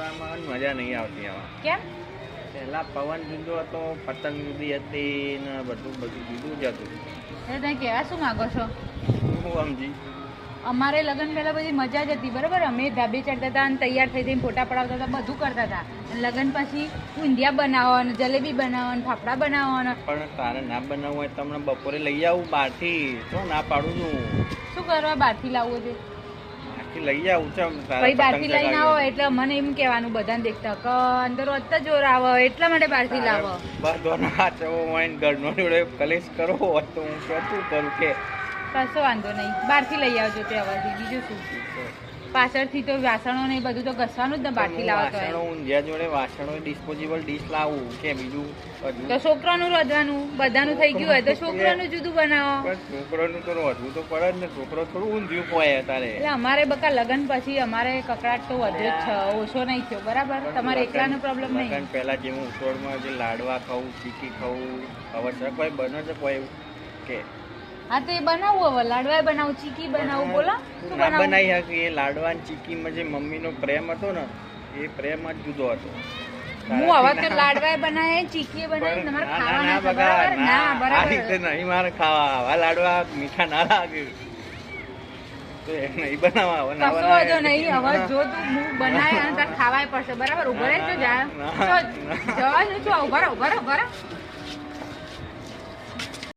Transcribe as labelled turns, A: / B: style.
A: ખાવામાં મજા નહીં આવતી આમાં.
B: કેમ?
A: પહેલા પવન જુદો હતો, પતંગ જુદી હતી ને બધું જુદું જ હતું.
B: એટલે તમે કહેવા શું માંગો છો?
A: હું સમજી.
B: અમારે લગ્ન પહેલા બધી મજા જ હતી બરાબર. અમે ધાબે ચડતા હતા અને તૈયાર થઈ થઈને ફોટા પડાવતા હતા, બધું કરતા હતા. અને લગ્ન પછી ઊંધિયા બનાવો ને જલેબી બનાવો ને ફાફડા બનાવો ને.
A: પણ તારે ના બનાવવું હોય તમને બપોરે લઈ આવું બહારથી. તો ના પાડું છું.
B: શું કરવા બહારથી લાવવો છે?
A: બહારથી લઈ આવું છે.
B: ભાઈ બહારથી લઈને આવો એટલે મને એમ કહેવાનું બધાને દેખતા કે અંદર વધતા જોર આવે એટલા માટે બહારથી લાવો.
A: બધો નાચવો હોય ને ઘરનો જોડે કલેશ કરવો હોય તો હું શું કરું કે
B: કશો વાંધો નહીં, બહારથી લઈ આવજો તે અવાજથી. બીજું શું? પાછળથી તો વાસણો ને બધું તો ઘસવાનું જ ને બહારથી લાવો તો.
A: વાસણો ઊંધિયા જોડે વાસણો ડિસ્પોઝેબલ ડીશ લાવું કે બીજું
B: તો છોકરાનું રોધવાનું બધાનું થઈ ગયું હોય તો છોકરાનું જુદું બનાવો.
A: છોકરાનું તો રોધવું તો પડે જ ને. છોકરો થોડું ઊંધિયું પોય તારે.
B: એટલે અમારે બકા લગ્ન પછી અમારે કકડાટ તો વધ્યો જ છે, ઓછો નહીં થયો બરાબર. તમારે એકલાનો પ્રોબ્લેમ નહીં.
A: લગ્ન પહેલા જે હું ઉછોડમાં જે લાડવા ખાઉં, ચીકી ખાઉં, હવે છે કોઈ બને છે કોઈ એવું કે
B: હા તો એ બનાવું, હવે લાડવા બનાવું, ચીકી બનાવું. બોલો શું
A: ના
B: બનાવું?
A: બનાવી શકે. એ લાડવા ને ચીકીમાં જે મમ્મીનો પ્રેમ હતો ને એ પ્રેમ જ જુદો હતો.
B: હું હવે તો લાડવા બનાવે, ચીકી બનાવે, તમારે ખાવાના છે બરાબર. ના
A: આ
B: બરાબર
A: રીતે નહીં મારે ખાવા. આવા લાડવા મીઠા ના લાગે તો એ નહીં બનાવવા. હવે ના
B: કશો વાંધો નહીં. હવે જો તું હું બનાવે અને તારે ખાવાય પડશે બરાબર. ઉભો રહેજો જા જવા શું છું. ઉભા રહો.